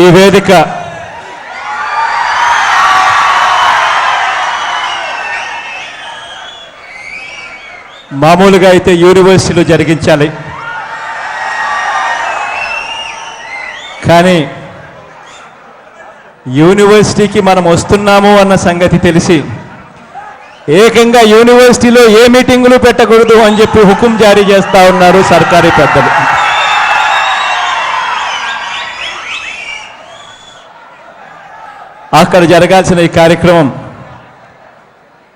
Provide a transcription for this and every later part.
ఈ వేదిక మామూలుగా అయితే యూనివర్సిటీలో జరిగించాలి, కానీ యూనివర్సిటీకి మనం వస్తున్నాము అన్న సంగతి తెలిసి ఏకంగా యూనివర్సిటీలో ఏ మీటింగులు పెట్టకూడదు అని చెప్పి హుకుం జారీ చేస్తా ఉన్నారు సర్కారీ పెద్దలు. అక్కడ జరగాల్సిన ఈ కార్యక్రమం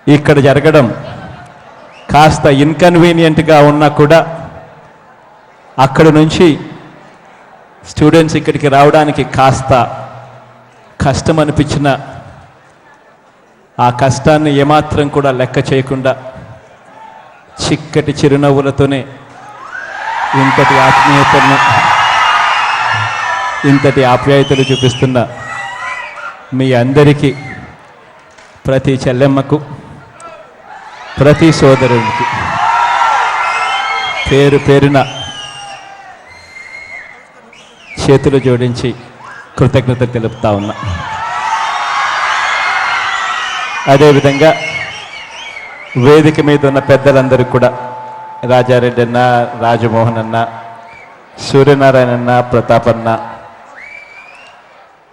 ఇక్కడ జరగడం కాస్త ఇన్కన్వీనియంట్గా ఉన్నా కూడా అక్కడ నుంచి స్టూడెంట్స్ ఇక్కడికి రావడానికి కాస్త కష్టం అనిపించిన ఆ కష్టాన్ని ఏమాత్రం కూడా లెక్క చేయకుండా చిక్కటి చిరునవ్వులతోనే ఇంతటి ఆత్మీయతను ఇంతటి ఆప్యాయతలు చూపిస్తున్న మీ అందరికీ, ప్రతి చెల్లెమ్మకు, ప్రతి సోదరునికి పేరు పేరున చేతులు జోడించి కృతజ్ఞత తెలుపుతా ఉన్నా. అదేవిధంగా వేదిక మీద ఉన్న పెద్దలందరూ కూడా రాజారెడ్డి అన్న, రాజమోహన్ అన్న, సూర్యనారాయణ అన్న, ప్రతాప్ అన్న,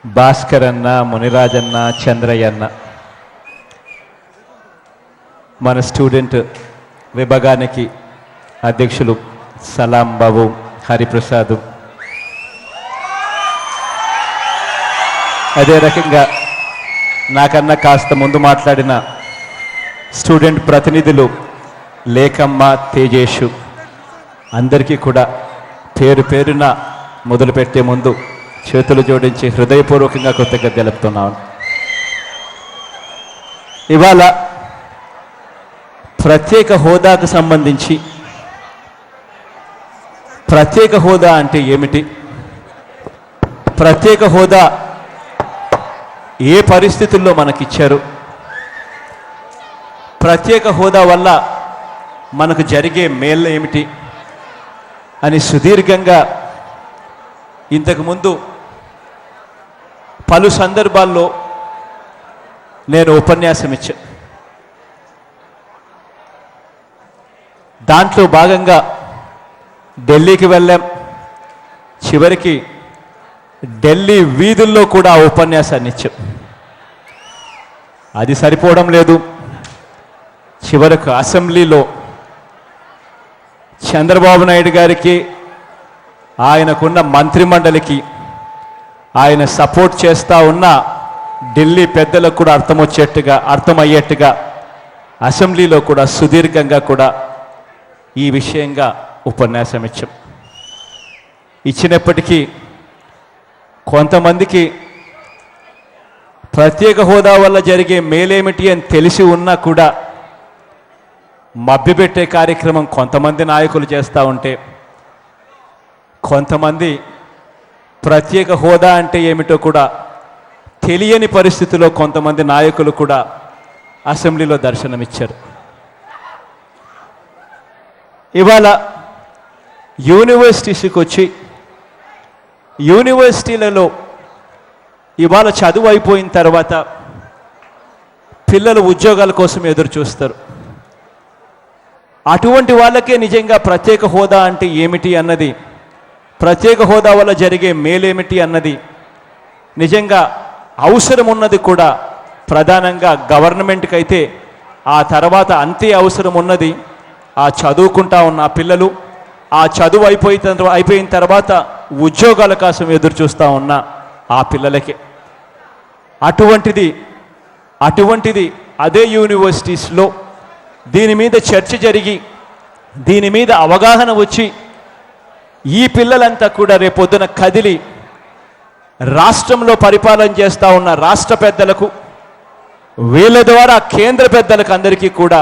భాస్కర్ అన్న, మునిరాజన్న, చంద్రయ్య అన్న, మన స్టూడెంట్ విభాగానికి అధ్యక్షులు సలాం బాబు, హరిప్రసాద్, అదే రకంగా నాకన్నా కాస్త ముందు మాట్లాడిన స్టూడెంట్ ప్రతినిధులు లేఖమ్మ, తేజేషు, అందరికీ కూడా పేరు పేరున మొదలుపెట్టే ముందు చేతులు జోడించి హృదయపూర్వకంగా కృతజ్ఞత తెలుపుతున్నాను. ఇవాళ ప్రత్యేక హోదాకు సంబంధించి, ప్రత్యేక హోదా అంటే ఏమిటి, ప్రత్యేక హోదా ఏ పరిస్థితుల్లో మనకిచ్చారు, ప్రత్యేక హోదా వల్ల మనకు జరిగే మేళ్ళు ఏమిటి అని సుదీర్ఘంగా ఇంతకుముందు పలు సందర్భాల్లో నేను ఉపన్యాసం ఇచ్చాను. దాంట్లో భాగంగా ఢిల్లీకి వెళ్ళాం. చివరికి ఢిల్లీ వీధుల్లో కూడా ఆ ఉపన్యాసాన్ని ఇచ్చాం. అది సరిపోవడం లేదు, చివరకు అసెంబ్లీలో చంద్రబాబు నాయుడు గారికి, ఆయనకున్న మంత్రిమండలికి, ఆయన సపోర్ట్ చేస్తూ ఉన్న ఢిల్లీ పెద్దలకు కూడా అర్థమయ్యేట్టుగా అసెంబ్లీలో కూడా సుదీర్ఘంగా కూడా ఈ విషయంగా ఉపన్యాసం ఇచ్చాం. ఇచ్చినప్పటికీ కొంతమందికి ప్రత్యేక హోదా వల్ల జరిగే మేలేమిటి అని తెలిసి ఉన్నా కూడా మభ్యపెట్టే కార్యక్రమం కొంతమంది నాయకులు చేస్తూ ఉంటే, కొంతమంది ప్రత్యేక హోదా అంటే ఏమిటో కూడా తెలియని పరిస్థితిలో కొంతమంది నాయకులు కూడా అసెంబ్లీలో దర్శనమిచ్చారు. ఇవాళ యూనివర్సిటీస్కి వచ్చి యూనివర్సిటీలలో ఇవాళ చదువు అయిపోయిన తర్వాత పిల్లలు ఉద్యోగాల కోసం ఎదురు చూస్తారు. అటువంటి వాళ్ళకే నిజంగా ప్రత్యేక హోదా అంటే ఏమిటి అన్నది, ప్రత్యేక హోదా వల్ల జరిగే మేలేమిటి అన్నది నిజంగా అవసరం ఉన్నది కూడా ప్రధానంగా గవర్నమెంట్కి అయితే, ఆ తర్వాత అంతే అవసరం ఉన్నది ఆ చదువుకుంటా ఉన్న ఆ పిల్లలు, ఆ చదువు అయిపోయిన తర్వాత ఉద్యోగాల కోసం ఎదురు చూస్తూ ఉన్న ఆ పిల్లలకే. అటువంటిది అదే యూనివర్సిటీస్లో దీని మీద చర్చ జరిగి, దీని మీద అవగాహన వచ్చి, ఈ పిల్లలంతా కూడా రేపొద్దున కదిలి రాష్ట్రంలో పరిపాలన చేస్తూ ఉన్న రాష్ట్ర పెద్దలకు, వీళ్ళ ద్వారా కేంద్ర పెద్దలకు అందరికీ కూడా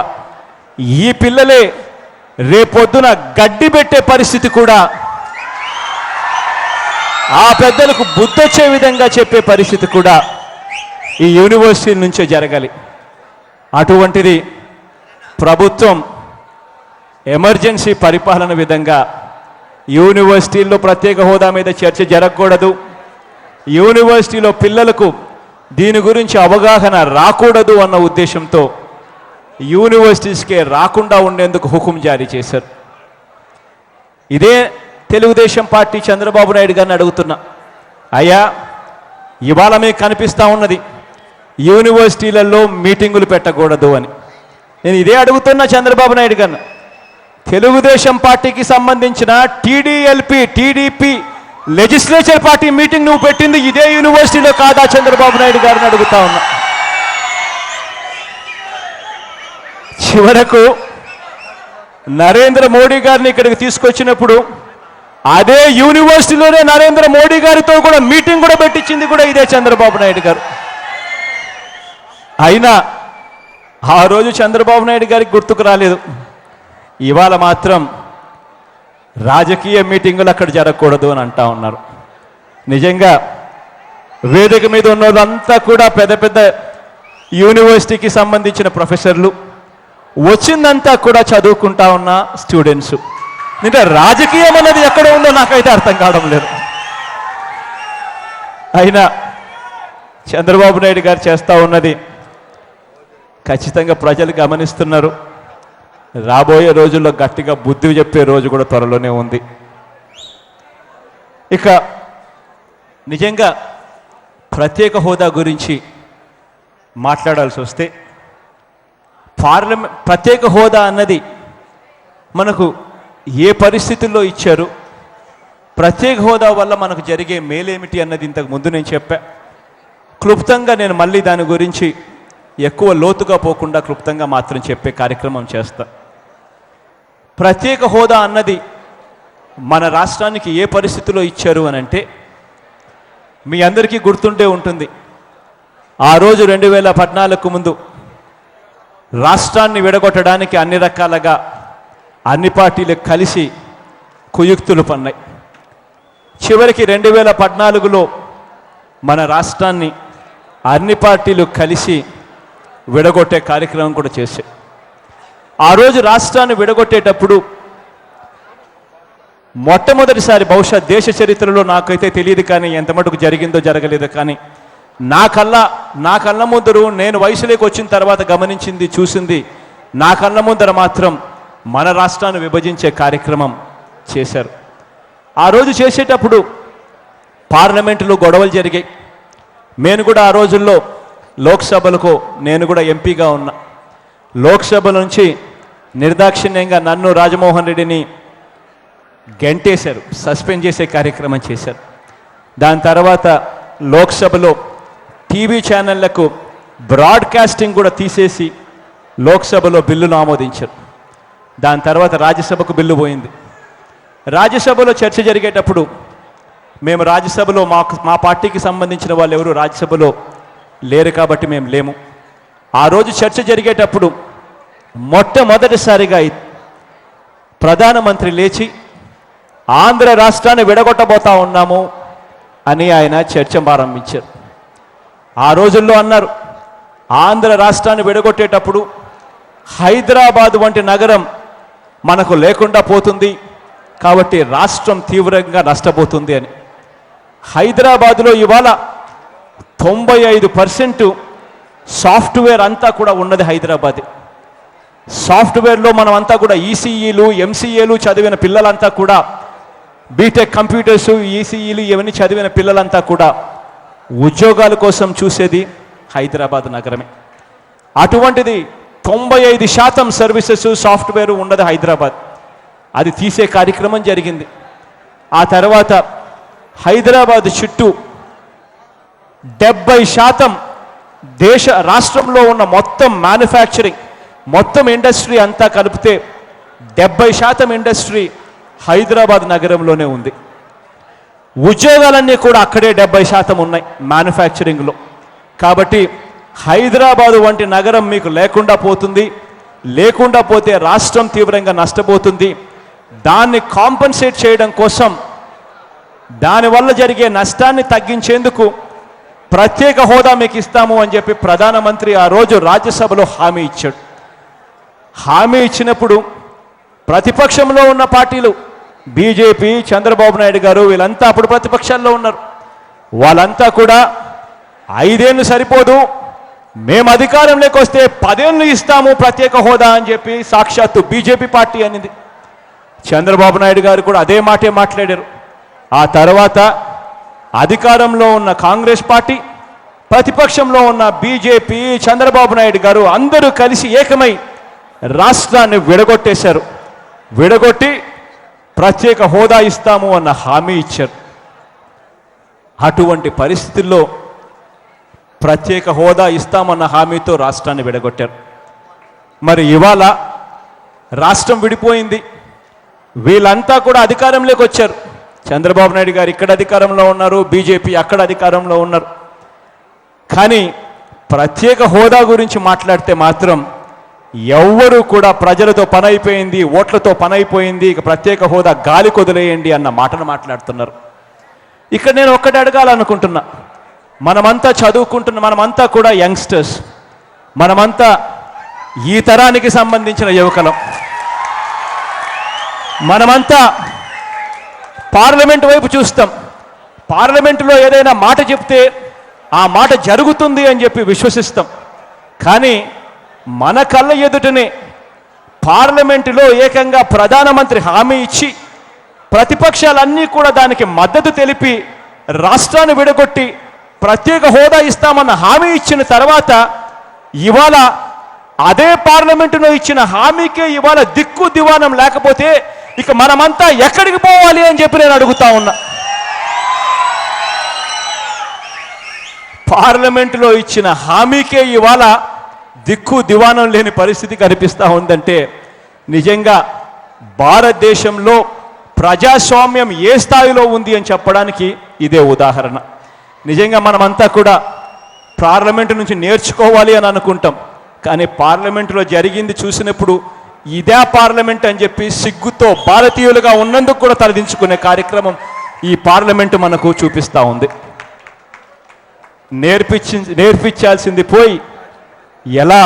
ఈ పిల్లలే రేపొద్దున గడ్డి పెట్టే పరిస్థితి కూడా, ఆ పెద్దలకు బుద్ధొచ్చే విధంగా చెప్పే పరిస్థితి కూడా ఈ యూనివర్సిటీ నుంచే జరగాలి. అటువంటిది ప్రభుత్వం ఎమర్జెన్సీ పరిపాలన విధంగా యూనివర్సిటీల్లో ప్రత్యేక హోదా మీద చర్చ జరగకూడదు, యూనివర్సిటీలో పిల్లలకు దీని గురించి అవగాహన రాకూడదు అన్న ఉద్దేశంతో యూనివర్సిటీస్కే రాకుండా ఉండేందుకు హుకుం జారీ చేశారు. ఇదే తెలుగుదేశం పార్టీ చంద్రబాబు నాయుడు గారిని అడుగుతున్నా, అయ్యా ఇవాళ మీకు కనిపిస్తూ ఉన్నది యూనివర్సిటీలలో మీటింగులు పెట్టకూడదు అని. నేను ఇదే అడుగుతున్నా చంద్రబాబు నాయుడు గారిని, తెలుగుదేశం పార్టీకి సంబంధించిన టీడీపీ లెజిస్లేచర్ పార్టీ మీటింగ్ నువ్వు పెట్టింది ఇదే యూనివర్సిటీలో కాదా చంద్రబాబు నాయుడు గారిని అడుగుతా ఉన్నా. చివరకు నరేంద్ర మోడీ గారిని ఇక్కడికి తీసుకొచ్చినప్పుడు అదే యూనివర్సిటీలోనే నరేంద్ర మోడీ గారితో కూడా మీటింగ్ కూడా పెట్టించింది కూడా ఇదే చంద్రబాబు నాయుడు గారు. అయినా ఆ రోజు చంద్రబాబు నాయుడు గారికి గుర్తుకు రాలేదు. ఇవాళ మాత్రం రాజకీయ మీటింగులు అక్కడ జరగకూడదు అని అంటా ఉన్నారు. నిజంగా వేదిక మీద ఉన్న వాళ్ళంతా కూడా పెద్ద పెద్ద యూనివర్సిటీకి సంబంధించిన ప్రొఫెసర్లు, వచ్చిందంతా కూడా చదువుకుంటా ఉన్న స్టూడెంట్స్. ఇంకా రాజకీయం అన్నది ఎక్కడ ఉందో నాకైతే అర్థం కావడం లేదు. అయినా చంద్రబాబు నాయుడు గారు చేస్తూ ఉన్నది ఖచ్చితంగా ప్రజలు గమనిస్తున్నారు. రాబోయే రోజుల్లో గట్టిగా బుద్ధి చెప్పే రోజు కూడా త్వరలోనే ఉంది. ఇక నిజంగా ప్రత్యేక హోదా గురించి మాట్లాడాల్సి వస్తే ప్రత్యేక హోదా అన్నది మనకు ఏ పరిస్థితుల్లో ఇచ్చారు, ప్రత్యేక హోదా వల్ల మనకు జరిగే మేలేమిటి అన్నది ఇంతకు ముందు నేను చెప్పా. క్లుప్తంగా నేను మళ్ళీ దాని గురించి ఎక్కువ లోతుగా పోకుండా క్లుప్తంగా మాత్రం చెప్పే కార్యక్రమం చేస్తా. ప్రత్యేక హోదా అన్నది మన రాష్ట్రానికి ఏ పరిస్థితిలో ఇచ్చారు అని అంటే మీ అందరికీ గుర్తుండే ఉంటుంది. ఆ రోజు 2014 ముందు రాష్ట్రాన్ని విడగొట్టడానికి అన్ని రకాలుగా అన్ని పార్టీలు కలిసి కుయుక్తులు పన్నాయి. చివరికి 2014లో మన రాష్ట్రాన్ని అన్ని పార్టీలు కలిసి విడగొట్టే కార్యక్రమం కూడా చేశాయి. ఆ రోజు రాష్ట్రాన్ని విడగొట్టేటప్పుడు మొట్టమొదటిసారి బహుశా దేశ చరిత్రలో నాకైతే తెలియదు కానీ ఎంత మటుకు జరిగిందో జరగలేదో కానీ నా కళ్ళ ముందరు నేను వయసులోకి వచ్చిన తర్వాత గమనించింది చూసింది నా కళ్ళ ముందర మాత్రం మన రాష్ట్రాన్ని విభజించే కార్యక్రమం చేశారు. ఆ రోజు చేసేటప్పుడు పార్లమెంటులో గొడవలు జరిగాయి. నేను కూడా ఆ రోజుల్లో లోక్సభలకు నేను కూడా ఎంపీగా ఉన్నా. లోక్సభ నుంచి నిర్దాక్షిణ్యంగా నన్ను రాజమోహన్ రెడ్డిని గెంటేశారు, సస్పెండ్ చేసే కార్యక్రమం చేశారు. దాని తర్వాత లోక్సభలో టీవీ ఛానళ్లకు బ్రాడ్కాస్టింగ్ కూడా తీసేసి లోక్సభలో బిల్లును ఆమోదించారు. దాని తర్వాత రాజ్యసభకు బిల్లు పోయింది. రాజ్యసభలో చర్చ జరిగేటప్పుడు మేము రాజ్యసభలో మా పార్టీకి సంబంధించిన వాళ్ళు ఎవరు రాజ్యసభలో లేరు కాబట్టి మేము లేము. ఆ రోజు చర్చ జరిగేటప్పుడు మొట్టమొదటిసారిగా ప్రధానమంత్రి లేచి ఆంధ్ర రాష్ట్రాన్ని విడగొట్టబోతా ఉన్నాము అని ఆయన చర్చ ప్రారంభించారు. ఆ రోజుల్లో అన్నారు ఆంధ్ర రాష్ట్రాన్ని విడగొట్టేటప్పుడు హైదరాబాద్ వంటి నగరం మనకు లేకుండా పోతుంది కాబట్టి రాష్ట్రం తీవ్రంగా నష్టపోతుంది అని. హైదరాబాదులో ఇవాళ 95% సాఫ్ట్వేర్ అంతా కూడా ఉన్నది హైదరాబాద్. సాఫ్ట్వేర్లో మనం అంతా కూడా ఈసీఈలు ఎంసీఏలు చదివిన పిల్లలంతా కూడా బీటెక్ కంప్యూటర్స్ ఈసీఈలు ఇవన్నీ చదివిన పిల్లలంతా కూడా ఉద్యోగాల కోసం చూసేది హైదరాబాద్ నగరమే. అటువంటిది 95% సర్వీసెస్ సాఫ్ట్వేర్ ఉన్నది హైదరాబాద్. అది తీసే కార్యక్రమం జరిగింది. ఆ తర్వాత హైదరాబాద్ చుట్టూ 70% రాష్ట్రంలో ఉన్న మొత్తం మ్యానుఫ్యాక్చరింగ్ మొత్తం ఇండస్ట్రీ అంతా కలిపితే 70% ఇండస్ట్రీ హైదరాబాద్ నగరంలోనే ఉంది. ఉద్యోగాలన్నీ కూడా అక్కడే 70% ఉన్నాయి మ్యానుఫ్యాక్చరింగ్లో. కాబట్టి హైదరాబాదు వంటి నగరం మీకు లేకుండా పోతుంది, లేకుండా పోతే రాష్ట్రం తీవ్రంగా నష్టపోతుంది. దాన్ని కాంపన్సేట్ చేయడం కోసం దానివల్ల జరిగే నష్టాన్ని తగ్గించేందుకు ప్రత్యేక హోదా మీకు ఇస్తాము అని చెప్పి ప్రధానమంత్రి ఆ రోజు రాజ్యసభలో హామీ ఇచ్చాడు. హామీ ఇచ్చినప్పుడు ప్రతిపక్షంలో ఉన్న పార్టీలు బీజేపీ, చంద్రబాబు నాయుడు గారు వీళ్ళంతా అప్పుడు ప్రతిపక్షాల్లో ఉన్నారు. వాళ్ళంతా కూడా 5 ఏళ్ళు సరిపోదు, మేము అధికారంలోకి వస్తే 10 ఏళ్ళు ఇస్తాము ప్రత్యేక హోదా అని చెప్పి సాక్షాత్తు బీజేపీ పార్టీ అనేది. చంద్రబాబు నాయుడు గారు కూడా అదే మాటే మాట్లాడారు. ఆ తర్వాత అధికారంలో ఉన్న కాంగ్రెస్ పార్టీ, ప్రతిపక్షంలో ఉన్న బీజేపీ, చంద్రబాబు నాయుడు గారు అందరూ కలిసి ఏకమై రాష్ట్రాన్ని విడగొట్టేశారు. విడగొట్టి ప్రత్యేక హోదా ఇస్తాము అన్న హామీ ఇచ్చారు. అటువంటి పరిస్థితుల్లో ప్రత్యేక హోదా ఇస్తామన్న హామీతో రాష్ట్రాన్ని విడగొట్టారు. మరి ఇవాళ రాష్ట్రం విడిపోయింది, వీళ్ళంతా కూడా అధికారంలోకి వచ్చారు. చంద్రబాబు నాయుడు గారు ఇక్కడ అధికారంలో ఉన్నారు, బీజేపీ అక్కడ అధికారంలో ఉన్నారు. కానీ ప్రత్యేక హోదా గురించి మాట్లాడితే మాత్రం ఎవ్వరూ కూడా ప్రజలతో పని అయిపోయింది, ఓట్లతో పని అయిపోయింది, ఇక ప్రత్యేక హోదా గాలి కొదిలేయండి అన్న మాటను మాట్లాడుతున్నారు. ఇక్కడ నేను ఒక్కటి అడగాలనుకుంటున్నా, మనమంతా చదువుకుంటున్న, మనమంతా కూడా యంగ్స్టర్స్, మనమంతా ఈ తరానికి సంబంధించిన యువకులం. మనమంతా పార్లమెంట్ వైపు చూస్తాం. పార్లమెంటులో ఏదైనా మాట చెప్తే ఆ మాట జరుగుతుంది అని చెప్పి విశ్వసిస్తాం. కానీ మన కళ్ళ ఎదుటనే పార్లమెంటులో ఏకంగా ప్రధానమంత్రి హామీ ఇచ్చి ప్రతిపక్షాలన్నీ కూడా దానికి మద్దతు తెలిపి రాష్ట్రాన్ని విడగొట్టి ప్రత్యేక హోదా ఇస్తామన్న హామీ ఇచ్చిన తర్వాత ఇవాళ అదే పార్లమెంటులో ఇచ్చిన హామీకే ఇవాళ దిక్కు దివానం లేకపోతే ఇక మనమంతా ఎక్కడికి పోవాలి అని చెప్పి నేను అడుగుతా ఉన్నా. పార్లమెంటులో ఇచ్చిన హామీకే ఇవాళ దిక్కు దివానం లేని పరిస్థితి కనిపిస్తూ ఉందంటే నిజంగా భారతదేశంలో ప్రజాస్వామ్యం ఏ స్థాయిలో ఉంది అని చెప్పడానికి ఇదే ఉదాహరణ. నిజంగా మనమంతా కూడా పార్లమెంటు నుంచి నేర్చుకోవాలి అని అనుకుంటాం. కానీ పార్లమెంటులో జరిగింది చూసినప్పుడు ఇదే పార్లమెంట్ అని చెప్పి సిగ్గుతో భారతీయులుగా ఉన్నందుకు కూడా తలదించుకునే కార్యక్రమం ఈ పార్లమెంటు మనకు చూపిస్తూ ఉంది. నేర్పించాల్సింది పోయి ఎలా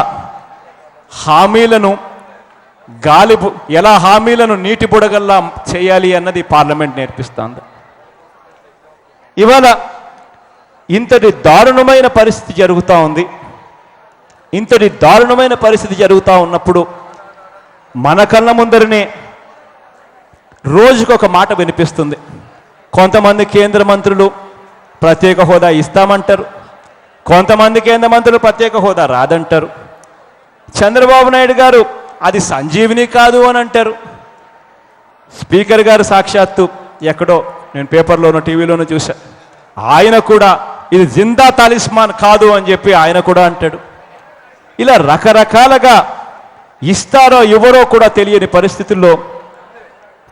హామీలను నీటి బుడగల్లా చేయాలి అన్నది పార్లమెంట్ నేర్పిస్తుంది. ఇవాళ ఇంతటి దారుణమైన పరిస్థితి జరుగుతూ ఉంది. ఇంతటి దారుణమైన పరిస్థితి జరుగుతూ ఉన్నప్పుడు మన కళ్ళ ముందరనే రోజుకొక మాట వినిపిస్తుంది. కొంతమంది కేంద్ర మంత్రులు ప్రత్యేక హోదా ఇస్తామంటారు, కొంతమంది కేంద్ర మంత్రులు ప్రత్యేక హోదా రాదంటారు. చంద్రబాబు నాయుడు గారు అది సంజీవిని కాదు అని అంటారు. స్పీకర్ గారు సాక్షాత్తు ఎక్కడో నేను పేపర్లోనూ టీవీలోనూ చూసా, ఆయన కూడా ఇది జిందా తాలిస్మాన్ కాదు అని చెప్పి ఆయన కూడా అంటాడు. ఇలా రకరకాలుగా ఇస్తారో ఇవ్వరో కూడా తెలియని పరిస్థితుల్లో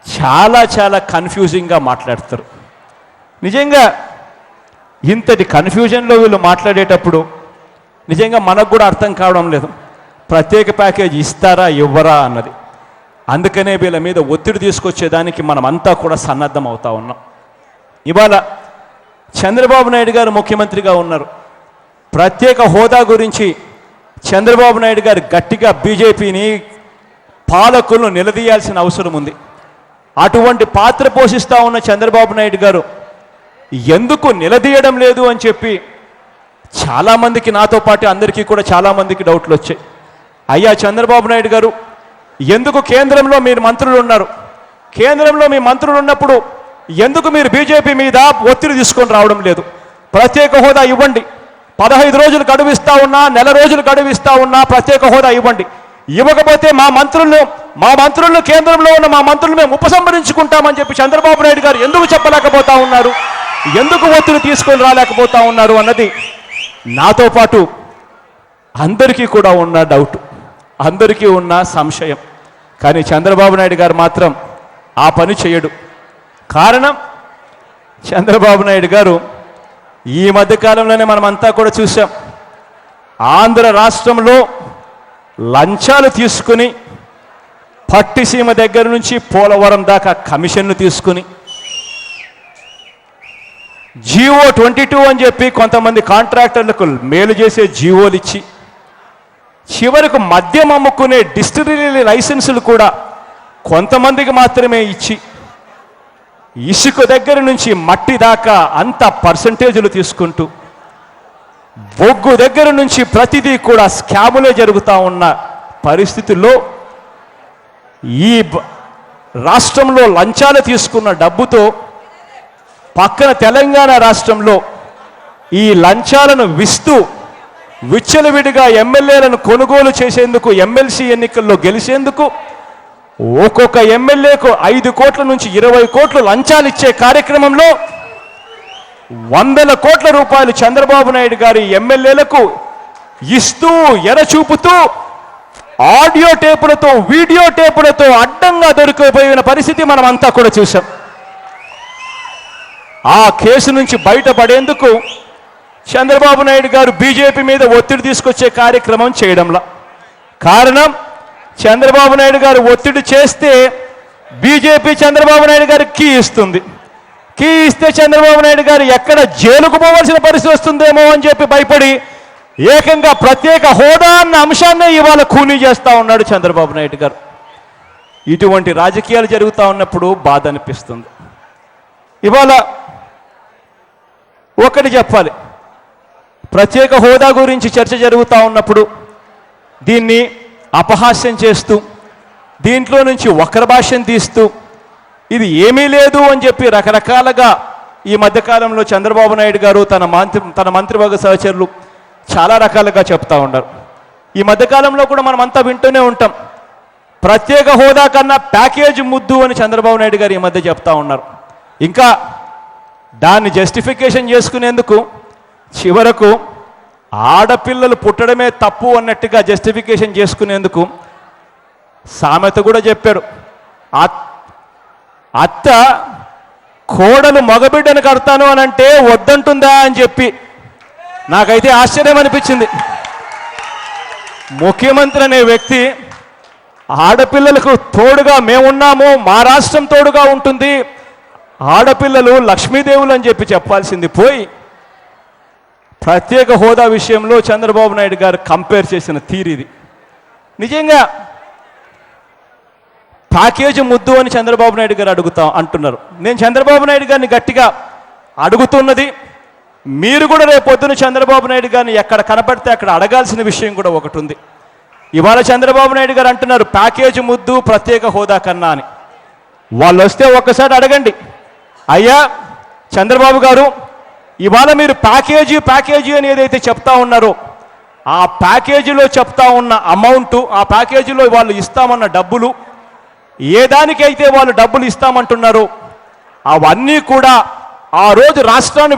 చాలా చాలా కన్ఫ్యూజింగ్గా మాట్లాడతారు. నిజంగా ఇంతటి కన్ఫ్యూజన్లో వీళ్ళు మాట్లాడేటప్పుడు నిజంగా మనకు కూడా అర్థం కావడం లేదు ప్రత్యేక ప్యాకేజ్ ఇస్తారా ఇవ్వరా అన్నది. అందుకనే వీళ్ళ మీద ఒత్తిడి తీసుకొచ్చేదానికి మనమంతా కూడా సన్నద్ధం అవుతా ఉన్నాం. ఇవాళ చంద్రబాబు నాయుడు గారు ముఖ్యమంత్రిగా ఉన్నారు. ప్రత్యేక హోదా గురించి చంద్రబాబు నాయుడు గారు గట్టిగా బీజేపీని పాలకులను నిలదీయాల్సిన అవసరం ఉంది. అటువంటి పాత్ర పోషిస్తూ ఉన్న చంద్రబాబు నాయుడు గారు ఎందుకు నిలదీయడం లేదు అని చెప్పి చాలామందికి, నాతో పాటు అందరికీ కూడా చాలామందికి డౌట్లు వచ్చాయి. అయ్యా చంద్రబాబు నాయుడు గారు, ఎందుకు కేంద్రంలో మీరు మంత్రులు ఉన్నారు, కేంద్రంలో మీ మంత్రులు ఉన్నప్పుడు ఎందుకు మీరు బీజేపీ మీద ఒత్తిడి తీసుకొని రావడం లేదు? ప్రత్యేక హోదా ఇవ్వండి, 15 రోజులు గడువు ఇస్తా ఉన్నా, నెల రోజులు గడువు ఇస్తా ఉన్నా ప్రత్యేక హోదా ఇవ్వండి. ఇవ్వకపోతే మా మంత్రులను కేంద్రంలో ఉన్న మా మంత్రులు మేము ఉపసంహరించుకుంటామని చెప్పి చంద్రబాబు నాయుడు గారు ఎందుకు చెప్పలేకపోతా ఉన్నారు, ఎందుకు ఒత్తిడి తీసుకొని రాలేకపోతా ఉన్నారు అన్నది నాతో పాటు అందరికీ కూడా ఉన్న డౌట్, అందరికీ ఉన్న సంశయం. కానీ చంద్రబాబు నాయుడు గారు మాత్రం ఆ పని చేయడు. కారణం, చంద్రబాబు నాయుడు గారు ఈ మధ్యకాలంలోనే మనమంతా కూడా చూసాం, ఆంధ్ర రాష్ట్రంలో లంచాలు తీసుకుని పట్టిసీమ దగ్గర నుంచి పోలవరం దాకా కమిషన్లు తీసుకుని జీవో 22 అని చెప్పి కొంతమంది కాంట్రాక్టర్లకు మేలు చేసే జీవోలు ఇచ్చి చివరకు మద్యం అమ్ముకునే డిస్టిలరీ లైసెన్సులు కూడా కొంతమందికి మాత్రమే ఇచ్చి ఇసుక దగ్గర నుంచి మట్టి దాకా అంత పర్సంటేజీలు తీసుకుంటూ, బొగ్గు దగ్గర నుంచి ప్రతిదీ కూడా స్కాములే జరుగుతూ ఉన్న పరిస్థితుల్లో ఈ రాష్ట్రంలో లంచాలు తీసుకున్న డబ్బుతో పక్కన తెలంగాణ రాష్ట్రంలో ఈ లంచాలను విచ్చలవిడిగా ఎమ్మెల్యేలను కొనుగోలు చేసేందుకు, ఎమ్మెల్సీ ఎన్నికల్లో గెలిచేందుకు ఒక్కొక్క ఎమ్మెల్యేకు 5 కోట్ల నుంచి 20 కోట్లు లంచాలు ఇచ్చే కార్యక్రమంలో 100 కోట్ల రూపాయలు చంద్రబాబు నాయుడు గారి ఎమ్మెల్యేలకు ఇస్తూ ఎరచూపుతూ ఆడియో టేపులతో, వీడియో టేపులతో అడ్డంగా దొరికిపోయిన పరిస్థితి మనం అంతా కూడా చూసాం. ఆ కేసు నుంచి బయటపడేందుకు చంద్రబాబు నాయుడు గారు బీజేపీ మీద ఒత్తిడి తీసుకొచ్చే కార్యక్రమం చేయడంలా. కారణం, చంద్రబాబు నాయుడు గారు ఒత్తిడి చేస్తే బీజేపీ చంద్రబాబు నాయుడు గారికి కీ ఇస్తుంది. కీ ఇస్తే చంద్రబాబు నాయుడు గారు ఎక్కడ జైలుకు పోవాల్సిన పరిస్థితి వస్తుందేమో అని చెప్పి భయపడి ఏకంగా ప్రత్యేక హోదా అన్న అంశాన్నే ఇవాళ ఖూనీ చేస్తూ ఉన్నాడు చంద్రబాబు నాయుడు గారు. ఇటువంటి రాజకీయాలు జరుగుతూ ఉన్నప్పుడు బాధ అనిపిస్తుంది. ఇవాళ ఒకటి చెప్పాలి, ప్రత్యేక హోదా గురించి చర్చ జరుగుతూ ఉన్నప్పుడు దీన్ని అపహాస్యం చేస్తూ, దీంట్లో నుంచి వక్ర భాష్యం తీస్తూ, ఇది ఏమీ లేదు అని చెప్పి రకరకాలుగా ఈ మధ్యకాలంలో చంద్రబాబు నాయుడు గారు తన మంత్రివర్గ సహచరులు చాలా రకాలుగా చెప్తా ఉన్నారు. ఈ మధ్యకాలంలో కూడా మనం అంతా వింటూనే ఉంటాం, ప్రత్యేక హోదా కన్నా ప్యాకేజ్ ముద్దు అని చంద్రబాబు నాయుడు గారు ఈ మధ్య చెప్తా ఉన్నారు. ఇంకా దాన్ని జస్టిఫికేషన్ చేసుకునేందుకు చివరకు ఆడపిల్లలు పుట్టడమే తప్పు అన్నట్టుగా జస్టిఫికేషన్ చేసుకునేందుకు సామెత కూడా చెప్పారు. అత్త కోడలు మగబిడ్డను కడతాను అని అంటే వద్దంటుందా అని చెప్పి నాకైతే ఆశ్చర్యం అనిపించింది. ముఖ్యమంత్రి అనే వ్యక్తి ఆడపిల్లలకు తోడుగా మేమున్నాము, మా రాష్ట్రం తోడుగా ఉంటుంది, ఆడపిల్లలు లక్ష్మీదేవులు అని చెప్పి చెప్పాల్సింది పోయి ప్రత్యేక హోదా విషయంలో చంద్రబాబు నాయుడు గారు కంపేర్ చేసిన తీరిది. నిజంగా ప్యాకేజ్ ముద్దు అని చంద్రబాబు నాయుడు గారు అంటున్నారు. నేను చంద్రబాబు నాయుడు గారిని గట్టిగా అడుగుతున్నది, మీరు కూడా రేపొద్దున చంద్రబాబు నాయుడు గారిని ఎక్కడ కనపడితే అక్కడ అడగాల్సిన విషయం కూడా ఒకటి ఉంది. ఇవాళ చంద్రబాబు నాయుడు గారు అంటున్నారు ప్యాకేజ్ ముద్దు ప్రత్యేక హోదా కన్నా అని. వాళ్ళు వస్తే ఒక్కసారి అడగండి, అయ్యా చంద్రబాబు గారు, ఇవాళ మీరు ప్యాకేజీ అని ఏదైతే చెప్తా ఉన్నారో ఆ ప్యాకేజీలో చెప్తా ఉన్న అమౌంట్, ఆ ప్యాకేజీలో వాళ్ళు ఇస్తామన్న డబ్బులు, ఏ దానికైతే వాళ్ళు డబ్బులు ఇస్తామంటున్నారో అవన్నీ కూడా ఆ రోజు రాష్ట్రాన్ని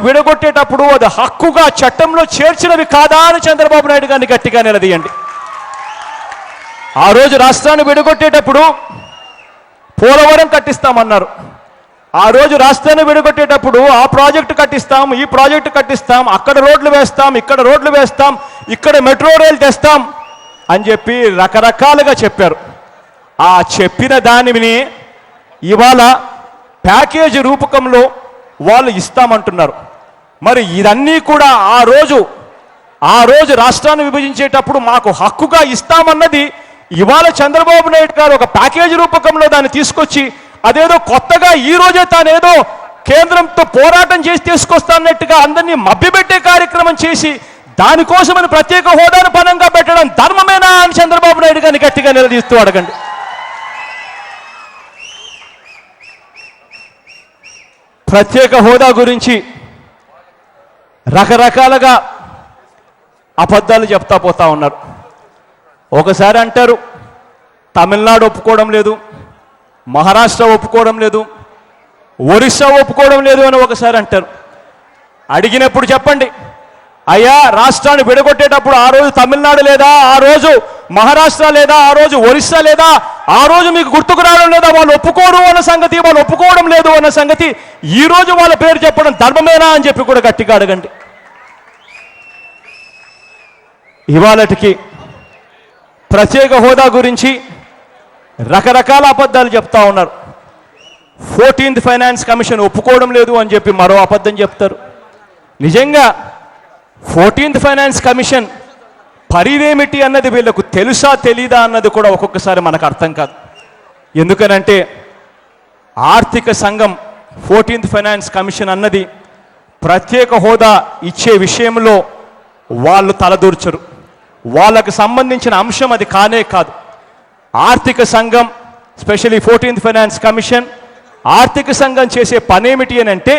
విడగొట్టేటప్పుడు అది హక్కుగా చట్టంలో చేర్చినవి కాదా అని చంద్రబాబు నాయుడు గారిని గట్టిగా నిలదీయండి. ఆ రోజు రాష్ట్రాన్ని విడగొట్టేటప్పుడు పోలవరం కట్టిస్తామన్నారు. ఆ రోజు రాష్ట్రాన్ని విడగొట్టేటప్పుడు ఆ ప్రాజెక్టు కట్టిస్తాం, ఈ ప్రాజెక్టు కట్టిస్తాం, అక్కడ రోడ్లు వేస్తాం, ఇక్కడ రోడ్లు వేస్తాం, ఇక్కడ మెట్రో రైలు తెస్తాం అని చెప్పి రకరకాలుగా చెప్పారు. ఆ చెప్పిన దానిని ఇవాళ ప్యాకేజీ రూపకంలో వాళ్ళు ఇస్తామంటున్నారు. మరి ఇదన్నీ కూడా ఆ రోజు రాష్ట్రాన్ని విభజించేటప్పుడు మాకు హక్కుగా ఇస్తామన్నది ఇవాళ చంద్రబాబు నాయుడు గారు ఒక ప్యాకేజీ రూపకంలో దాన్ని తీసుకొచ్చి అదేదో కొత్తగా ఈ రోజే తానేదో కేంద్రంతో పోరాటం చేసి తీసుకొస్తానట్టుగా అందరినీ మభ్యపెట్టే కార్యక్రమం చేసి దానికోసమని ప్రత్యేక హోదాను పనంగా పెట్టడం ధర్మమేనా అని చంద్రబాబు నాయుడు గారిని గట్టిగా నిలదీస్తూ అడగండి. ప్రత్యేక హోదా గురించి రకరకాలుగా అబద్ధాలు చెప్తా పోతా ఉన్నారు. ఒకసారి అంటారు తమిళనాడు ఒప్పుకోవడం లేదు, మహారాష్ట్ర ఒప్పుకోవడం లేదు, ఒరిస్సా ఒప్పుకోవడం లేదు అని ఒకసారి అంటారు. అడిగినప్పుడు చెప్పండి, అయ్యా రాష్ట్రాన్ని విడగొట్టేటప్పుడు ఆ రోజు తమిళనాడు లేదా, ఆ రోజు మహారాష్ట్ర లేదా, ఆ రోజు ఒరిస్సా లేదా, ఆ రోజు మీకు గుర్తుకు రావడం లేదా, వాళ్ళు ఒప్పుకోరు అన్న సంగతి, వాళ్ళు ఒప్పుకోవడం లేదు అన్న సంగతి ఈ రోజు వాళ్ళ పేరు చెప్పడం ధర్మమేనా అని చెప్పి కూడా గట్టిగా అడగండి. ఇవాళటికి ప్రత్యేక హోదా గురించి రకరకాల అబద్ధాలు చెప్తా ఉన్నారు. 14th ఫైనాన్స్ కమిషన్ ఒప్పుకోవడం లేదు అని చెప్పి మరో అబద్ధం చెప్తారు. నిజంగా 14th ఫైనాన్స్ కమిషన్ పరివేమిటి అన్నది వీళ్ళకు తెలుసా తెలీదా అన్నది కూడా ఒక్కొక్కసారి మనకు అర్థం కాదు. ఎందుకనంటే ఆర్థిక సంఘం 14th ఫైనాన్స్ కమిషన్ అన్నది ప్రత్యేక హోదా ఇచ్చే విషయంలో వాళ్ళు తలదూర్చరు. వాళ్ళకు సంబంధించిన అంశం అది కానే కాదు. ఆర్థిక సంఘం, స్పెషలీ 14th ఫైనాన్స్ కమిషన్, ఆర్థిక సంఘం చేసే పనేమిటి అని అంటే,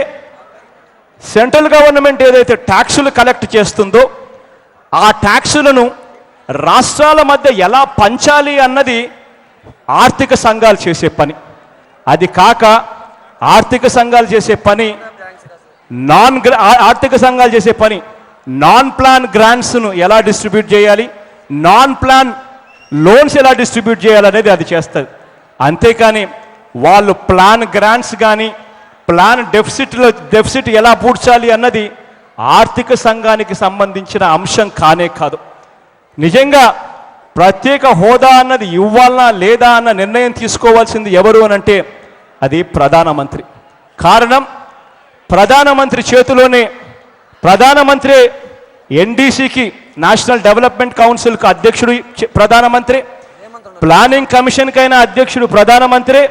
సెంట్రల్ గవర్నమెంట్ ఏదైతే ట్యాక్సులు కలెక్ట్ చేస్తుందో ఆ ట్యాక్సులను రాష్ట్రాల మధ్య ఎలా పంచాలి అన్నది ఆర్థిక సంఘాలు చేసే పని. అది కాక ఆర్థిక సంఘాలు చేసే పని నాన్ ప్లాన్ గ్రాంట్స్ను ఎలా డిస్ట్రిబ్యూట్ చేయాలి, నాన్ ప్లాన్ లోన్స్ ఎలా డిస్ట్రిబ్యూట్ చేయాలనేది అది చేస్తుంది. అంతేకాని వాళ్ళు ప్లాన్ గ్రాంట్స్ కానీ ప్లాన్ డెఫిసిట్ ఎలా పూడ్చాలి అన్నది ఆర్థిక సంఘానికి సంబంధించిన అంశం కానే కాదు. నిజంగా ప్రత్యేక హోదా అన్నది ఇవ్వాలనా లేదా అన్న నిర్ణయం తీసుకోవాల్సింది ఎవరు అనంటే అది ప్రధానమంత్రి. కారణం, ప్రధానమంత్రి చేతిలోనే, ప్రధానమంత్రి ఎన్డీసీకి, నేషనల్ డెవలప్మెంట్ కౌన్సిల్కి అధ్యక్షుడు ప్రధానమంత్రి, ప్లానింగ్ కమిషన్కైనా అధ్యక్షుడు ప్రధానమంత్రి,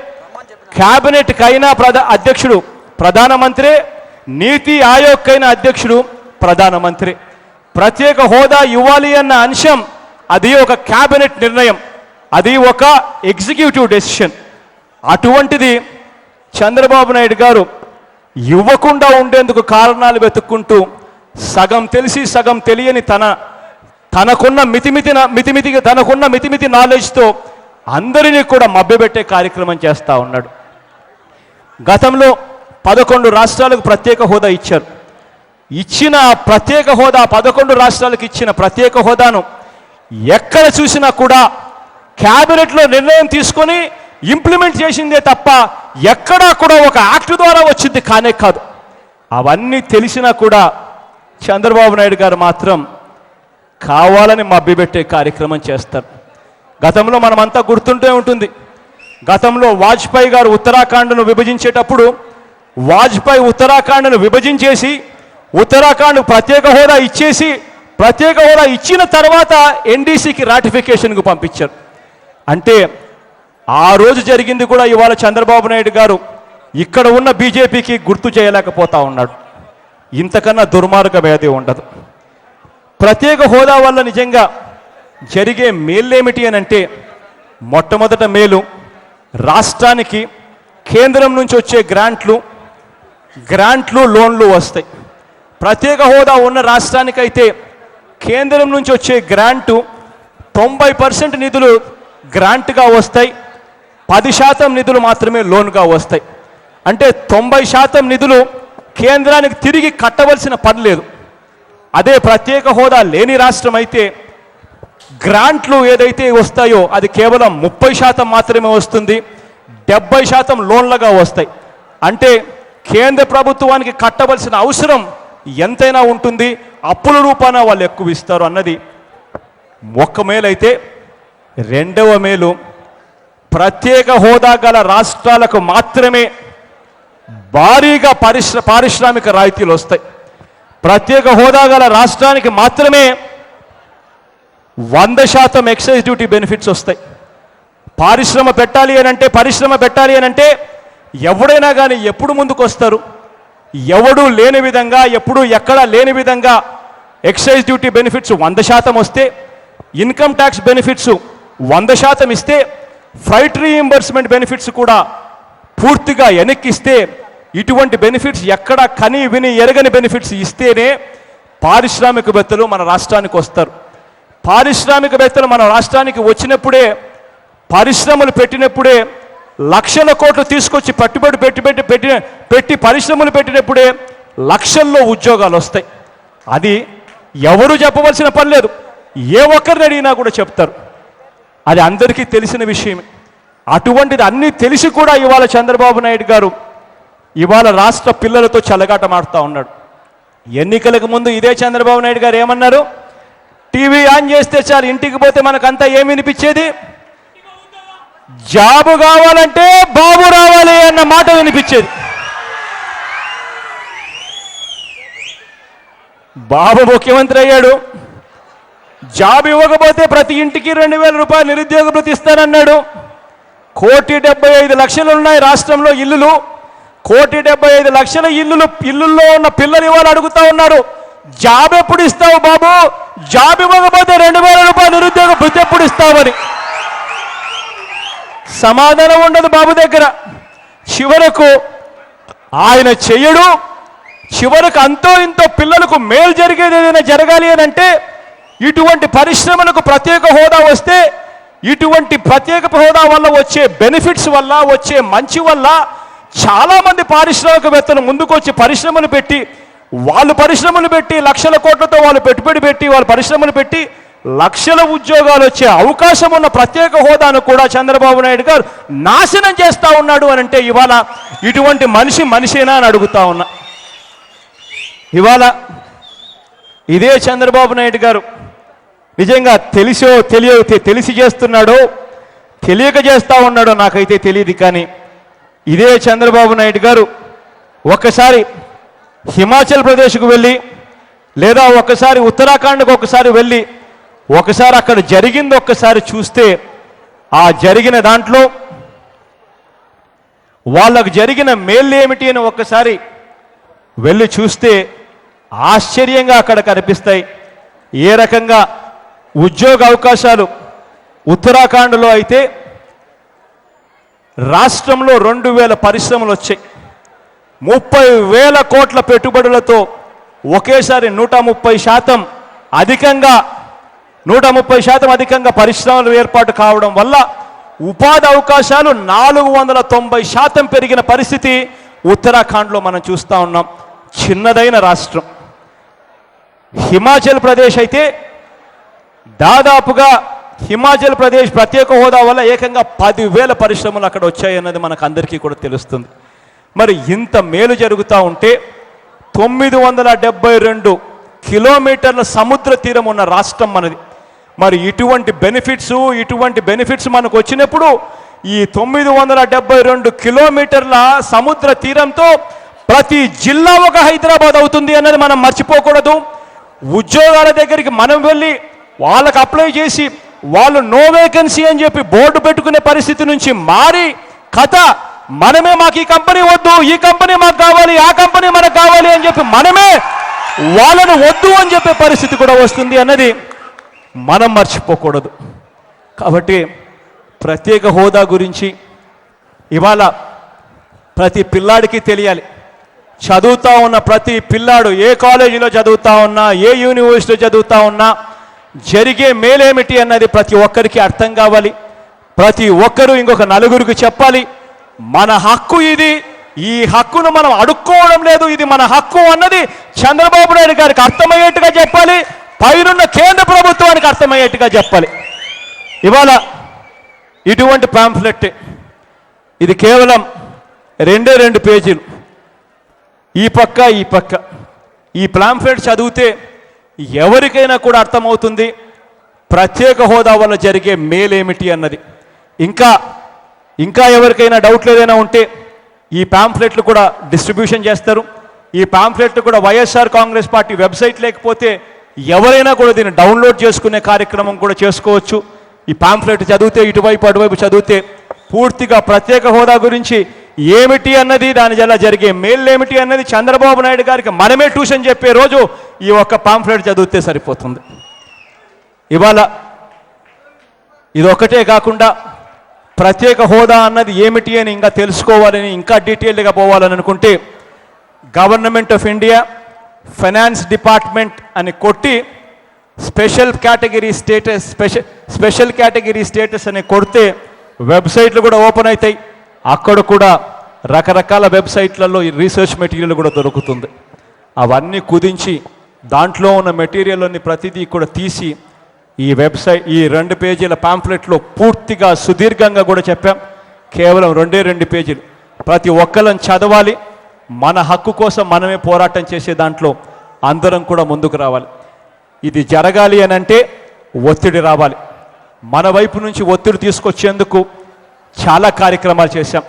క్యాబినెట్కైనా అధ్యక్షుడు ప్రధానమంత్రి, నీతి ఆయోగ్కైనా అధ్యక్షుడు ప్రధానమంత్రి. ప్రత్యేక హోదా ఇవ్వాలి అన్న అంశం అది ఒక క్యాబినెట్ నిర్ణయం, అది ఒక ఎగ్జిక్యూటివ్ డెసిషన్. అటువంటిది చంద్రబాబు నాయుడు గారు ఇవ్వకుండా ఉండేందుకు కారణాలు వెతుక్కుంటూ సగం తెలిసి సగం తెలియని తనకున్న మితిమితి నాలెడ్జ్తో అందరినీ కూడా మభ్యపెట్టే కార్యక్రమం చేస్తూ ఉన్నాడు. గతంలో 11 రాష్ట్రాలకు ప్రత్యేక హోదా ఇచ్చారు. ఇచ్చిన ప్రత్యేక హోదా, 11 రాష్ట్రాలకు ఇచ్చిన ప్రత్యేక హోదాను ఎక్కడ చూసినా కూడా క్యాబినెట్లో నిర్ణయం తీసుకొని ఇంప్లిమెంట్ చేసిందే తప్ప ఎక్కడా కూడా ఒక యాక్ట్ ద్వారా వచ్చింది కానే కాదు. అవన్నీ తెలిసినా కూడా చంద్రబాబు నాయుడు గారు మాత్రం కావాలని మభ్యపెట్టే కార్యక్రమం చేస్తారు. గతంలో మనమంతా గుర్తుంటే ఉంటుంది, గతంలో వాజ్పేయి గారు ఉత్తరాఖండ్ను విభజించేటప్పుడు వాజ్పేయి ఉత్తరాఖండ్ను విభజించేసి ఉత్తరాఖండ్ ప్రత్యేక హోదా ఇచ్చేసి, ప్రత్యేక హోదా ఇచ్చిన తర్వాత ఎన్డీసీకి రాటిఫికేషన్కు పంపించారు. అంటే ఆ రోజు జరిగింది కూడా ఇవాళ చంద్రబాబు నాయుడు గారు ఇక్కడ ఉన్న బీజేపీకి గుర్తు చేయలేకపోతా ఉన్నాడు. ఇంతకన్నా దుర్మార్గం ఏది ఉండదు. ప్రత్యేక హోదా వల్ల నిజంగా జరిగే మేలేమిటి అని అంటే, మొట్టమొదట మేలు రాష్ట్రానికి కేంద్రం నుంచి వచ్చే గ్రాంట్లు లోన్లు వస్తాయి. ప్రత్యేక హోదా ఉన్న రాష్ట్రానికైతే కేంద్రం నుంచి వచ్చే గ్రాంటు 90% నిధులు గ్రాంట్గా వస్తాయి, 10% నిధులు మాత్రమే లోన్గా వస్తాయి. అంటే 90% నిధులు కేంద్రానికి తిరిగి కట్టవలసిన పని లేదు. అదే ప్రత్యేక హోదా లేని రాష్ట్రం అయితే గ్రాంట్లు ఏదైతే వస్తాయో అది కేవలం 30% మాత్రమే వస్తుంది, 70% లోన్లుగా వస్తాయి. అంటే కేంద్ర ప్రభుత్వానికి కట్టవలసిన అవసరం ఎంతైనా ఉంటుంది, అప్పుల రూపాన వాళ్ళు ఎక్కువ ఇస్తారు అన్నది ఒక్క మేలైతే. రెండవ మేలు, ప్రత్యేక హోదా గల రాష్ట్రాలకు మాత్రమే భారీగా పారిశ్రామిక రాయితీలు వస్తాయి. ప్రత్యేక హోదా గల రాష్ట్రానికి మాత్రమే 100% ఎక్సైజ్ డ్యూటీ బెనిఫిట్స్ వస్తాయి. పరిశ్రమ పెట్టాలి అని అంటే ఎవడైనా కానీ ఎప్పుడు ముందుకు వస్తారు? ఎవడు లేని విధంగా, ఎప్పుడు ఎక్కడా లేని విధంగా ఎక్సైజ్ డ్యూటీ బెనిఫిట్స్ 100% వస్తే, ఇన్కమ్ ట్యాక్స్ బెనిఫిట్స్ 100% ఇస్తే, ఫ్రైట్ రీయింబర్స్మెంట్ బెనిఫిట్స్ కూడా పూర్తిగా వెనక్కిస్తే, ఇటువంటి బెనిఫిట్స్ ఎక్కడ కని విని ఎరగని బెనిఫిట్స్ ఇస్తేనే పారిశ్రామికవేత్తలు మన రాష్ట్రానికి వస్తారు. పారిశ్రామికవేత్తలు మన రాష్ట్రానికి వచ్చినప్పుడే, పరిశ్రమలు పెట్టినప్పుడే, లక్షల కోట్లు తీసుకొచ్చి పెట్టుబడి పెట్టి పరిశ్రమలు పెట్టినప్పుడే లక్షల్లో ఉద్యోగాలు వస్తాయి. అది ఎవరు చెప్పవలసిన పని లేదు, ఏ ఒక్కరిని అడిగినా కూడా చెప్తారు. అది అందరికీ తెలిసిన విషయమే. అటువంటిది అన్నీ తెలిసి కూడా ఇవాళ చంద్రబాబు నాయుడు గారు ఇవాళ రాష్ట్ర పిల్లలతో చెలగాటమాడుతూ ఉన్నాడు. ఎన్నికలకు ముందు ఇదే చంద్రబాబు నాయుడు గారు ఏమన్నారు? టీవీ ఆన్ చేస్తే చాలు, ఇంటికి పోతే మనకంతా ఏమి వినిపించేది? జాబు కావాలంటే బాబు రావాలి అన్న మాట వినిపించేది. బాబు ముఖ్యమంత్రి అయ్యాడు, జాబ్ ఇవ్వకపోతే ప్రతి ఇంటికి 2000 రూపాయలు నిరుద్యోగ భృతి ఇస్తానన్నాడు. 1,75,00,000 ఉన్నాయి రాష్ట్రంలో ఇల్లులు. 1,75,00,000 ఇల్లుల్లో ఉన్న పిల్లలు ఇవాళ అడుగుతా ఉన్నారు, జాబ్ ఎప్పుడు ఇస్తావు బాబు, జాబ్ ఇవ్వకపోతే 2,000 రూపాయలు నిరుద్యోగ భృతి ఎప్పుడు ఇస్తావని. సమాధానం ఉండదు బాబు దగ్గర. చివరకు ఆయన చెయ్యడు. చివరకు అంతో ఇంతో పిల్లలకు మేలు జరిగేది ఏదైనా జరగాలి అని అంటే ఇటువంటి పరిశ్రమలకు ప్రత్యేక హోదా వస్తే, ఇటువంటి ప్రత్యేక హోదా వల్ల వచ్చే బెనిఫిట్స్ వల్ల వచ్చే మంచి వల్ల చాలామంది పారిశ్రామికవేత్తలు ముందుకొచ్చి పరిశ్రమలు పెట్టి, వాళ్ళు పరిశ్రమలు పెట్టి లక్షల కోట్లతో వాళ్ళు పెట్టుబడి పెట్టి వాళ్ళు పరిశ్రమలు పెట్టి లక్షల ఉద్యోగాలు వచ్చే అవకాశం ఉన్న ప్రత్యేక హోదాను కూడా చంద్రబాబు నాయుడు గారు నాశనం చేస్తూ ఉన్నాడు అని అంటే ఇవాళ ఇటువంటి మనిషేనా అని అడుగుతా ఉన్నా. ఇవాళ ఇదే చంద్రబాబు నాయుడు గారు నిజంగా తెలిసి చేస్తున్నాడో తెలియక చేస్తూ ఉన్నాడో నాకైతే తెలియదు. కానీ ఇదే చంద్రబాబు నాయుడు గారు ఒక్కసారి హిమాచల్ ప్రదేశ్కు వెళ్ళి లేదా ఒకసారి ఉత్తరాఖండ్కు ఒకసారి వెళ్ళి ఒకసారి అక్కడ జరిగింది ఒక్కసారి చూస్తే, ఆ జరిగిన దాంట్లో వాళ్ళకు జరిగిన మేలు ఏమిటి అని ఒక్కసారి వెళ్ళి చూస్తే ఆశ్చర్యంగా అక్కడ కనిపిస్తాయి. ఏ రకంగా ఉద్యోగ అవకాశాలు ఉత్తరాఖండ్లో అయితే రాష్ట్రంలో 2,000 పరిశ్రమలు వచ్చాయి. 30,000 కోట్ల పెట్టుబడులతో ఒకేసారి 130% అధికంగా పరిశ్రమలు ఏర్పాటు కావడం వల్ల ఉపాధి అవకాశాలు 490% పెరిగిన పరిస్థితి ఉత్తరాఖండ్లో మనం చూస్తూ ఉన్నాం. చిన్నదైన రాష్ట్రం. హిమాచల్ ప్రదేశ్ అయితే దాదాపుగా హిమాచల్ ప్రదేశ్ ప్రత్యేక హోదా వల్ల ఏకంగా 10,000 పరిశ్రమలు అక్కడ వచ్చాయన్నది మనకు అందరికీ కూడా తెలుస్తుంది. మరి ఇంత మేలు జరుగుతూ ఉంటే 972 కిలోమీటర్ల సముద్ర తీరం ఉన్న రాష్ట్రం మనది. మరి ఇటువంటి బెనిఫిట్స్ మనకు వచ్చినప్పుడు ఈ 972 కిలోమీటర్ల సముద్ర తీరంతో ప్రతి జిల్లా ఒక హైదరాబాద్ అవుతుంది అన్నది మనం మర్చిపోకూడదు. ఉద్యోగాల దగ్గరికి మనం వెళ్ళి వాళ్ళకు అప్లై చేసి వాళ్ళు నో వేకెన్సీ అని చెప్పి బోర్డు పెట్టుకునే పరిస్థితి నుంచి మారి మనమే మాకు ఈ కంపెనీ వద్దు, ఈ కంపెనీ మాకు కావాలి, ఆ కంపెనీ మనకు కావాలి అని చెప్పి మనమే వాళ్ళను వద్దు అని చెప్పే పరిస్థితి కూడా వస్తుంది అన్నది మనం మర్చిపోకూడదు. కాబట్టి ప్రత్యేక హోదా గురించి ఇవాళ ప్రతి పిల్లాడికి తెలియాలి. చదువుతా ఉన్న ప్రతి పిల్లాడు ఏ కాలేజీలో చదువుతా ఉన్నా, ఏ యూనివర్సిటీలో చదువుతా ఉన్నా జరిగే మేలేమిటి అన్నది ప్రతి ఒక్కరికి అర్థం కావాలి. ప్రతి ఒక్కరూ ఇంకొక నలుగురికి చెప్పాలి, మన హక్కు ఇది, ఈ హక్కును మనం అడుక్కోవడం లేదు, ఇది మన హక్కు అన్నది చంద్రబాబు నాయుడు గారికి అర్థమయ్యేట్టుగా చెప్పాలి. పైనున్న కేంద్ర ప్రభుత్వానికి అర్థమయ్యేట్టుగా చెప్పాలి. ఇవాళ ఇటువంటి పాంఫ్లెట్ ఇది కేవలం 2 పేజీలు, ఈ పక్క ఈ పాంఫ్లెట్ చదివితే ఎవరికైనా కూడా అర్థమవుతుంది ప్రత్యేక హోదా వల్ల జరిగే మేలేమిటి అన్నది. ఇంకా ఎవరికైనా డౌట్లు ఏదైనా ఉంటే ఈ పాంఫ్లెట్లు కూడా డిస్ట్రిబ్యూషన్ చేస్తారు. ఈ పాంఫ్లెట్లు కూడా వైఎస్ఆర్ కాంగ్రెస్ పార్టీ వెబ్సైట్ లేకపోతే ఎవరైనా కూడా దీన్ని డౌన్లోడ్ చేసుకునే కార్యక్రమం కూడా చేసుకోవచ్చు. ఈ పాంఫ్లెట్ చదివితే ఇటువైపు అటువైపు చదివితే పూర్తిగా ప్రత్యేక హోదా గురించి ఏమిటి అన్నది, దాని వల్ల జరిగే మేలు ఏమిటి అన్నది చంద్రబాబు నాయుడు గారికి మనమే ట్యూషన్ చెప్పే రోజు ఈ ఒక్క పాంఫ్లెట్ చదివితే సరిపోతుంది. ఇవాళ ఇదొక్కటే కాకుండా ప్రత్యేక హోదా అన్నది ఏమిటి అని ఇంకా తెలుసుకోవాలని, ఇంకా డీటెయిల్డ్గా పోవాలని అనుకుంటే government of India finance department అని కొట్టి స్పెషల్ కేటగిరీ స్టేటస్ అని కొడితే వెబ్సైట్లు కూడా ఓపెన్ అవుతాయి. అక్కడ కూడా రకరకాల వెబ్సైట్లలో ఈ రీసెర్చ్ మెటీరియల్ కూడా దొరుకుతుంది. అవన్నీ కుదించి దాంట్లో ఉన్న మెటీరియల్ని ప్రతిదీ కూడా తీసి ఈ 2 పేజీల పాంఫ్లెట్లో పూర్తిగా సుదీర్ఘంగా కూడా చెప్పాం. కేవలం 2 పేజీలు. ప్రతి ఒక్కళ్ళని చదవాలి. మన హక్కు కోసం మనమే పోరాటం చేసే దాంట్లో అందరం కూడా ముందుకు రావాలి. ఇది జరగాలి అని అంటే ఒత్తిడి రావాలి. మన వైపు నుంచి ఒత్తిడి తీసుకొచ్చేందుకు చాలా కార్యక్రమాలు చేశాం.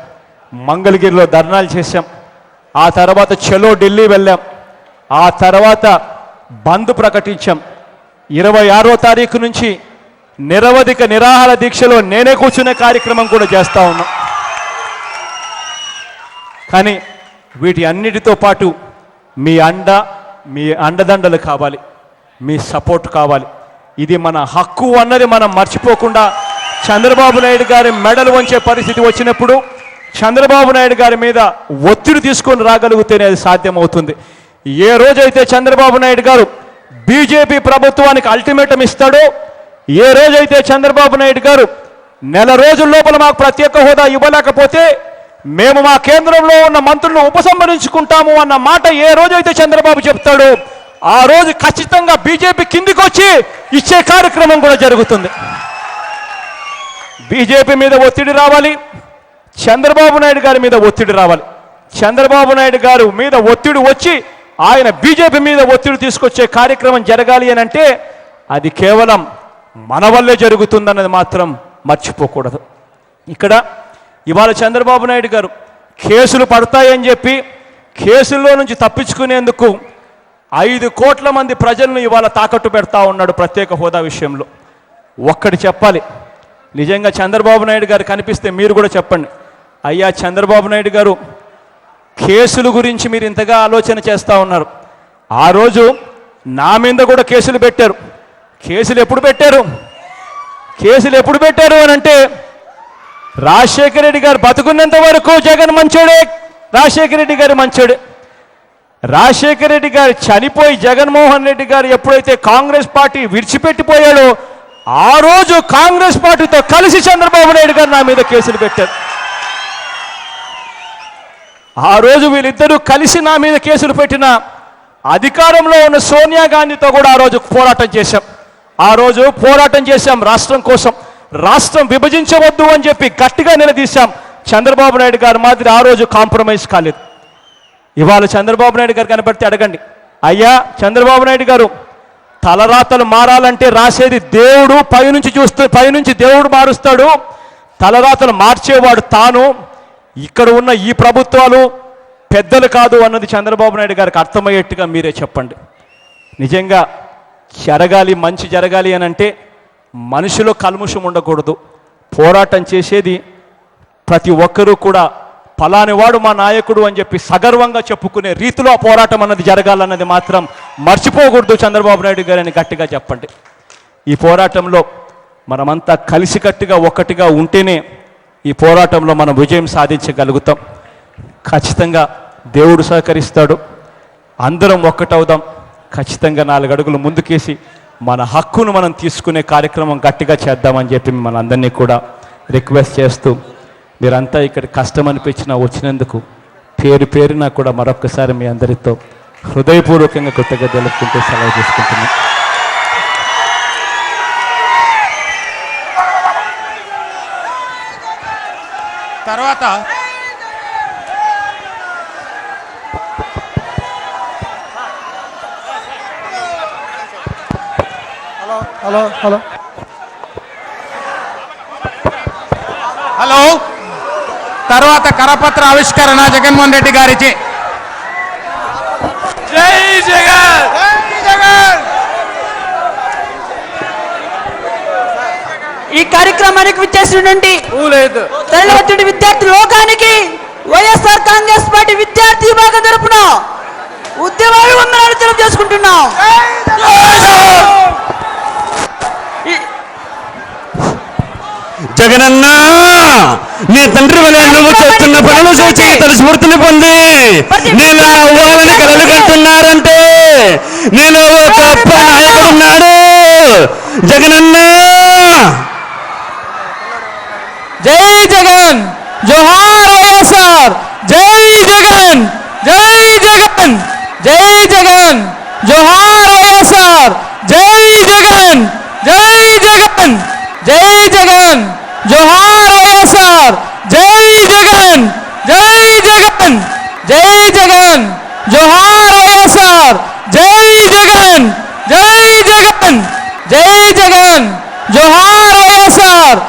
మంగళగిరిలో ధర్నాలు చేశాం. ఆ తర్వాత చలో ఢిల్లీ వెళ్ళాం. ఆ తర్వాత బంద్ ప్రకటించాం. 26వ తారీఖు నుంచి నిరవధిక నిరాహార దీక్షలో నేనే కూర్చునే కార్యక్రమం కూడా చేస్తా ఉన్నా. కానీ వీటి అన్నిటితో పాటు మీ అండదండలు కావాలి, మీ సపోర్ట్ కావాలి. ఇది మన హక్కు అన్నది మనం మర్చిపోకుండా చంద్రబాబు నాయుడు గారి మెడలు వంచే పరిస్థితి వచ్చినప్పుడు చంద్రబాబు నాయుడు గారి మీద ఒత్తిడి తీసుకొని రాగలిగితేనే అది సాధ్యమవుతుంది. ఏ రోజైతే చంద్రబాబు నాయుడు గారు బీజేపీ ప్రభుత్వానికి అల్టిమేటం ఇస్తాడో, ఏ రోజైతే చంద్రబాబు నాయుడు గారు నెల రోజుల లోపల మాకు ప్రత్యేక హోదా ఇవ్వలేకపోతే మేము మా కేంద్రంలో ఉన్న మంత్రులను ఉపసంహరించుకుంటాము అన్న మాట ఏ రోజైతే చంద్రబాబు చెప్తాడో ఆ రోజు ఖచ్చితంగా బీజేపీ కిందికి వచ్చి ఇచ్చే కార్యక్రమం కూడా జరుగుతుంది. బీజేపీ మీద ఒత్తిడి రావాలి, చంద్రబాబు నాయుడు గారి మీద ఒత్తిడి రావాలి. చంద్రబాబు నాయుడు గారు మీద ఒత్తిడి వచ్చి ఆయన బీజేపీ మీద ఒత్తిడి తీసుకొచ్చే కార్యక్రమం జరగాలి అని అంటే అది కేవలం మన వల్లే జరుగుతుందన్నది మాత్రం మర్చిపోకూడదు. ఇక్కడ ఇవాళ చంద్రబాబు నాయుడు గారు కేసులు పడతాయని చెప్పి కేసుల్లో నుంచి తప్పించుకునేందుకు 5 కోట్ల మంది ప్రజలను ఇవాళ తాకట్టు పెడతా ఉన్నాడు ప్రత్యేక హోదా విషయంలో. ఒక్కటి చెప్పాలి, నిజంగా చంద్రబాబు నాయుడు గారు కనిపిస్తే మీరు కూడా చెప్పండి, అయ్యా చంద్రబాబు నాయుడు గారు కేసుల గురించి మీరు ఇంతగా ఆలోచన చేస్తూ ఉన్నారు. ఆ రోజు నా మీద కూడా కేసులు పెట్టారు. కేసులు ఎప్పుడు పెట్టారు అని అంటే రాజశేఖర రెడ్డి గారు బతుకున్నంత వరకు జగన్ మంచోడే, రాజశేఖర రెడ్డి గారు మంచోడే. రాజశేఖర రెడ్డి గారు చనిపోయి జగన్మోహన్ రెడ్డి గారు ఎప్పుడైతే కాంగ్రెస్ పార్టీ విడిచిపెట్టిపోయాడో ఆ రోజు కాంగ్రెస్ పార్టీతో కలిసి చంద్రబాబు నాయుడు గారు నా మీద కేసులు పెట్టారు. ఆ రోజు వీళ్ళిద్దరూ కలిసి నా మీద కేసులు పెట్టిన అధికారంలో ఉన్న సోనియా గాంధీతో కూడా ఆ రోజు పోరాటం చేశాం రాష్ట్రం కోసం. రాష్ట్రం విభజించవద్దు అని చెప్పి గట్టిగా నిలదీశాం. చంద్రబాబు నాయుడు గారు మాదిరి ఆ రోజు కాంప్రమైజ్ కాలేదు. ఇవాళ చంద్రబాబు నాయుడు గారు కనబడితే అడగండి, అయ్యా చంద్రబాబు నాయుడు గారు తలరాతలు మారాలంటే రాసేది దేవుడు, పైనుంచి దేవుడు మారుస్తాడు, తలరాతలు మార్చేవాడు తాను, ఇక్కడ ఉన్న ఈ ప్రభుత్వాలు పెద్దలు కాదు అన్నది చంద్రబాబు నాయుడు గారికి అర్థమయ్యేట్టుగా మీరే చెప్పండి. నిజంగా మంచి జరగాలి అని అంటే మనిషిలో కల్ముషం ఉండకూడదు. పోరాటం చేసేది ప్రతి ఒక్కరూ కూడా ఫలానివాడు మా నాయకుడు అని చెప్పి సగర్వంగా చెప్పుకునే రీతిలో ఆ పోరాటం అన్నది జరగాలన్నది మాత్రం మర్చిపోకూడదు చంద్రబాబు నాయుడు గారని గట్టిగా చెప్పండి. ఈ పోరాటంలో మనమంతా కలిసికట్టుగా ఒక్కటిగా ఉంటేనే ఈ పోరాటంలో మనం విజయం సాధించగలుగుతాం. ఖచ్చితంగా దేవుడు సహకరిస్తాడు. అందరం ఒక్కటవుదాం. ఖచ్చితంగా 4 అడుగులు ముందుకేసి మన హక్కును మనం తీసుకునే కార్యక్రమం గట్టిగా చేద్దామని చెప్పి మిమ్మల్ని అందరినీ కూడా రిక్వెస్ట్ చేస్తూ, మీరంతా ఇక్కడ కష్టం అనిపించినా వచ్చినందుకు పేరున కూడా మరొక్కసారి మీ అందరితో హృదయపూర్వకంగా కృతజ్ఞతలు తెలుపుకుంటూ సెలవు తీసుకుంటున్నాను. తర్వాత హలో తర్వాత కరపత్ర ఆవిష్కరణ జగన్మోహన్ రెడ్డి గారిచే. జై జగన్, జై జగన్. ఈ కార్యక్రమానికి విచ్చేసినటువంటి తరలివచ్చిన విద్యార్థి లోకానికి వైఎస్ఆర్ కాంగ్రెస్ పార్టీ విద్యార్థి విభాగం తరపున ఉద్యమాలు వందనాలు తెలియజేసుకుంటున్నాం. జగనన్నా, నీ తండ్రి వలె నువ్వు చేస్తున్న పనులు చూసి తన స్ఫూర్తిని పొంది నేను అవ్వాలని కలలు కంటున్నారంటే నేను గొప్ప నాయకుడున్నాడు జగనన్నా. జై జగన్, జోహార్ వైఎస్ఆర్. జై జగన్, జై జగన్, జై జగన్, జోహార్ వైఎస్ఆర్. జై జగన్, జై జగన్, జై జగన్, జోహార్ వైఎస్ఆర్. జై జగన్, జై జగన్, జై జగన్, జోహార్ వైఎస్ఆర్. జై జగన్, జై జగన్, జై జగన్, జోహార్ వైఎస్ఆర్.